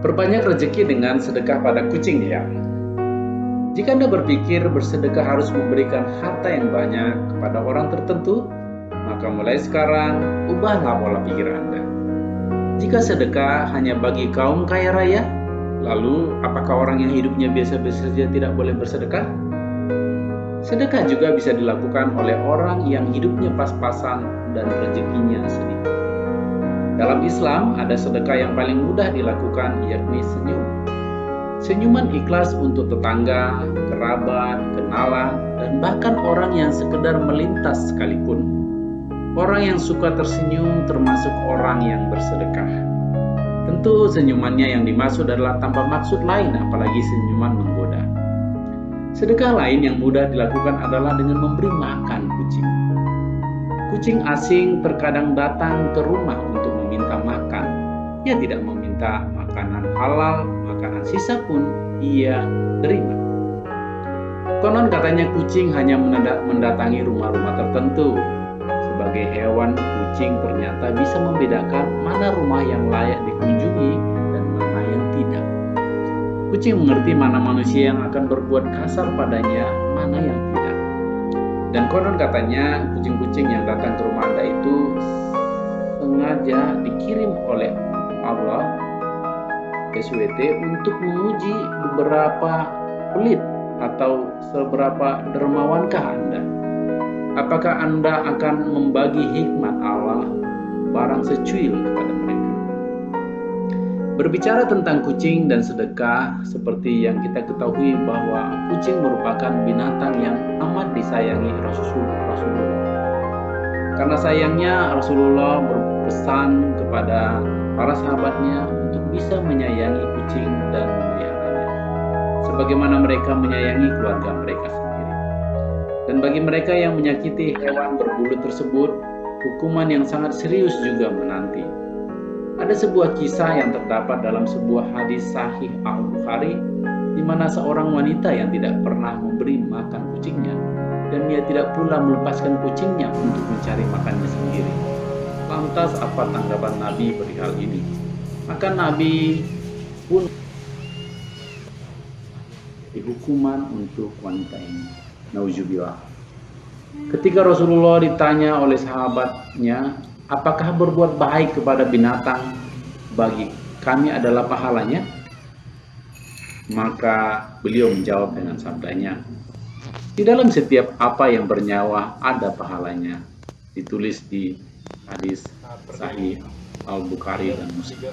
Perbanyak rezeki dengan sedekah pada kucing ya. Jika Anda berpikir bersedekah harus memberikan harta yang banyak kepada orang tertentu, maka mulai sekarang ubahlah pola pikir Anda. Jika sedekah hanya bagi kaum kaya raya, lalu apakah orang yang hidupnya biasa-biasa saja tidak boleh bersedekah? Sedekah juga bisa dilakukan oleh orang yang hidupnya pas-pasan dan rezekinya sedikit. Dalam Islam ada sedekah yang paling mudah dilakukan, yakni senyum. Senyuman ikhlas untuk tetangga, kerabat, kenalan, dan bahkan orang yang sekedar melintas sekalipun. Orang yang suka tersenyum termasuk orang yang bersedekah. Tentu senyumannya yang dimaksud adalah tanpa maksud lain, apalagi senyuman menggoda. Sedekah lain yang mudah dilakukan adalah dengan memberi makan kucing. Kucing asing terkadang datang ke rumah untuk meminta makan. Ia tidak meminta makanan halal, makanan sisa pun ia terima. Konon katanya kucing hanya mendatangi rumah-rumah tertentu. Sebagai hewan, kucing ternyata bisa membedakan mana rumah yang layak dikunjungi dan mana yang tidak. Kucing mengerti mana manusia yang akan berbuat kasar padanya, mana yang tidak. Dan konon katanya kucing-kucing yang datang ke rumah Anda itu sengaja dikirim oleh Allah SWT untuk menguji beberapa pelit atau seberapa dermawankah Anda. Apakah Anda akan membagi hikmat Allah barang secuil kepada mereka? Berbicara tentang kucing dan sedekah, seperti yang kita ketahui bahwa kucing merupakan binatang yang amat disayangi Rasulullah. Karena sayangnya Rasulullah berpesan kepada para sahabatnya untuk bisa menyayangi kucing dan memeliharanya, sebagaimana mereka menyayangi keluarga mereka sendiri. Dan bagi mereka yang menyakiti hewan berbulu tersebut, hukuman yang sangat serius juga menanti. Ada sebuah kisah yang terdapat dalam sebuah hadis sahih Al-Bukhari, di mana seorang wanita yang tidak pernah memberi makan kucingnya, dan ia tidak pula melepaskan kucingnya untuk mencari makannya sendiri. Lantas apa tanggapan Nabi perihal ini? Maka Nabi pun dihukuman untuk wanita ini. Nauzubillah. Ketika Rasulullah ditanya oleh sahabatnya, apakah berbuat baik kepada binatang bagi kami adalah pahalanya? Maka beliau menjawab dengan sabdanya, di dalam setiap apa yang bernyawa ada pahalanya. Ditulis di hadis sahih Al-Bukhari dan Muslim.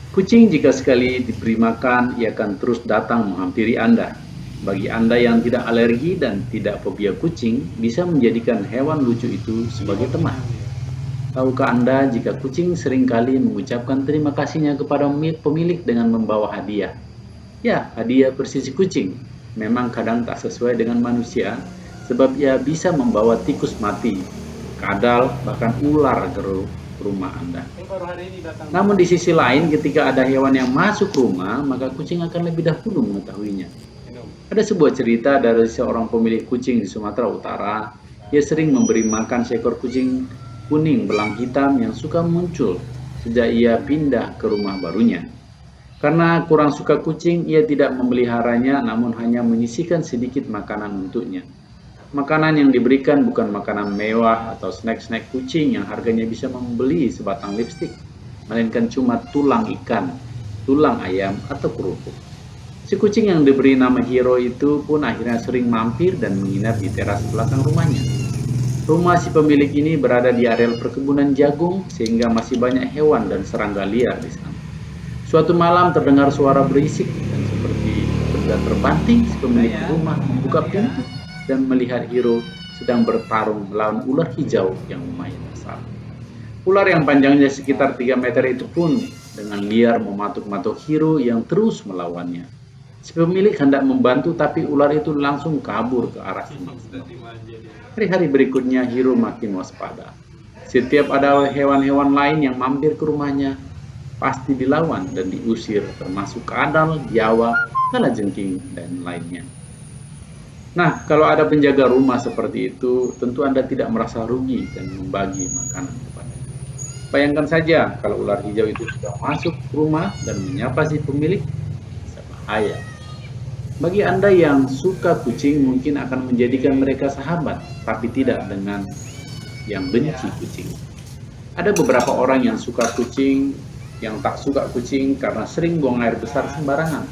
Kucing jika sekali diberi makan, ia akan terus datang menghampiri Anda. Bagi Anda yang tidak alergi dan tidak fobia kucing, bisa menjadikan hewan lucu itu sebagai teman. Tahukah Anda jika kucing seringkali mengucapkan terima kasihnya kepada pemilik dengan membawa hadiah? Ya, hadiah bersisi kucing memang kadang tak sesuai dengan manusia, sebab ia bisa membawa tikus mati, kadal, bahkan ular ke rumah Anda. Namun di sisi lain, ketika ada hewan yang masuk rumah, maka kucing akan lebih dahulu mengetahuinya. Ada sebuah cerita dari seorang pemilik kucing di Sumatera Utara. Ia sering memberi makan seekor kucing kuning belang hitam yang suka muncul sejak ia pindah ke rumah barunya. Karena kurang suka kucing, ia tidak memeliharanya, namun hanya menyisihkan sedikit makanan untuknya. Makanan yang diberikan bukan makanan mewah atau snack-snack kucing yang harganya bisa membeli sebatang lipstik, melainkan cuma tulang ikan, tulang ayam, atau kerupuk. Si kucing yang diberi nama Hiro itu pun akhirnya sering mampir dan menginap di teras belakang rumahnya. Rumah si pemilik ini berada di areal perkebunan jagung, sehingga masih banyak hewan dan serangga liar di sana. Suatu malam terdengar suara berisik dan seperti benda terbanting. Si pemilik rumah membuka pintu dan melihat Hiro sedang bertarung melawan ular hijau yang lumayan besar. Ular yang panjangnya sekitar 3 meter itu pun dengan liar mematuk-matuk Hiro yang terus melawannya. Si pemilik hendak membantu, tapi ular itu langsung kabur ke arah sungai. Hari-hari berikutnya Hiro makin waspada. Setiap ada hewan-hewan lain yang mampir ke rumahnya, pasti dilawan dan diusir, termasuk kadal, biawak, kalajengking, dan lainnya. Nah, kalau ada penjaga rumah seperti itu, tentu Anda tidak merasa rugi dan membagi makanan kepadanya. Bayangkan saja kalau ular hijau itu sudah masuk ke rumah dan menyapa si pemilik, bisa bahaya. Bagi Anda yang suka kucing mungkin akan menjadikan mereka sahabat, tapi tidak dengan yang benci kucing. Ada beberapa orang yang suka kucing, yang tak suka kucing karena sering buang air besar sembarangan,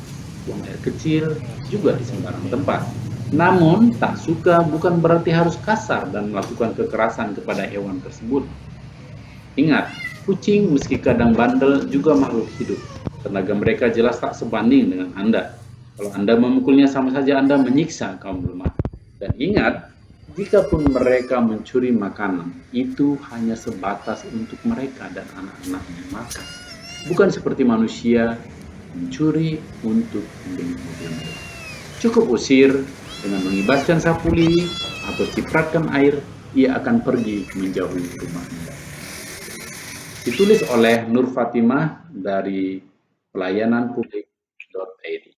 buang air kecil juga di sembarang tempat. Namun, tak suka bukan berarti harus kasar dan melakukan kekerasan kepada hewan tersebut. Ingat, kucing meski kadang bandel juga makhluk hidup. Tenaga mereka jelas tak sebanding dengan Anda. Kalau Anda memukulnya sama saja Anda menyiksa kaum lemah. Dan ingat, jikapun mereka mencuri makanan, itu hanya sebatas untuk mereka dan anak-anaknya makan. Bukan seperti manusia mencuri untuk membeli mobil mewah. Cukup usir dengan mengibaskan sapu lidi atau cipratkan air, ia akan pergi menjauhi rumah Anda. Ditulis oleh Nur Fatimah dari pelayananpublik.id.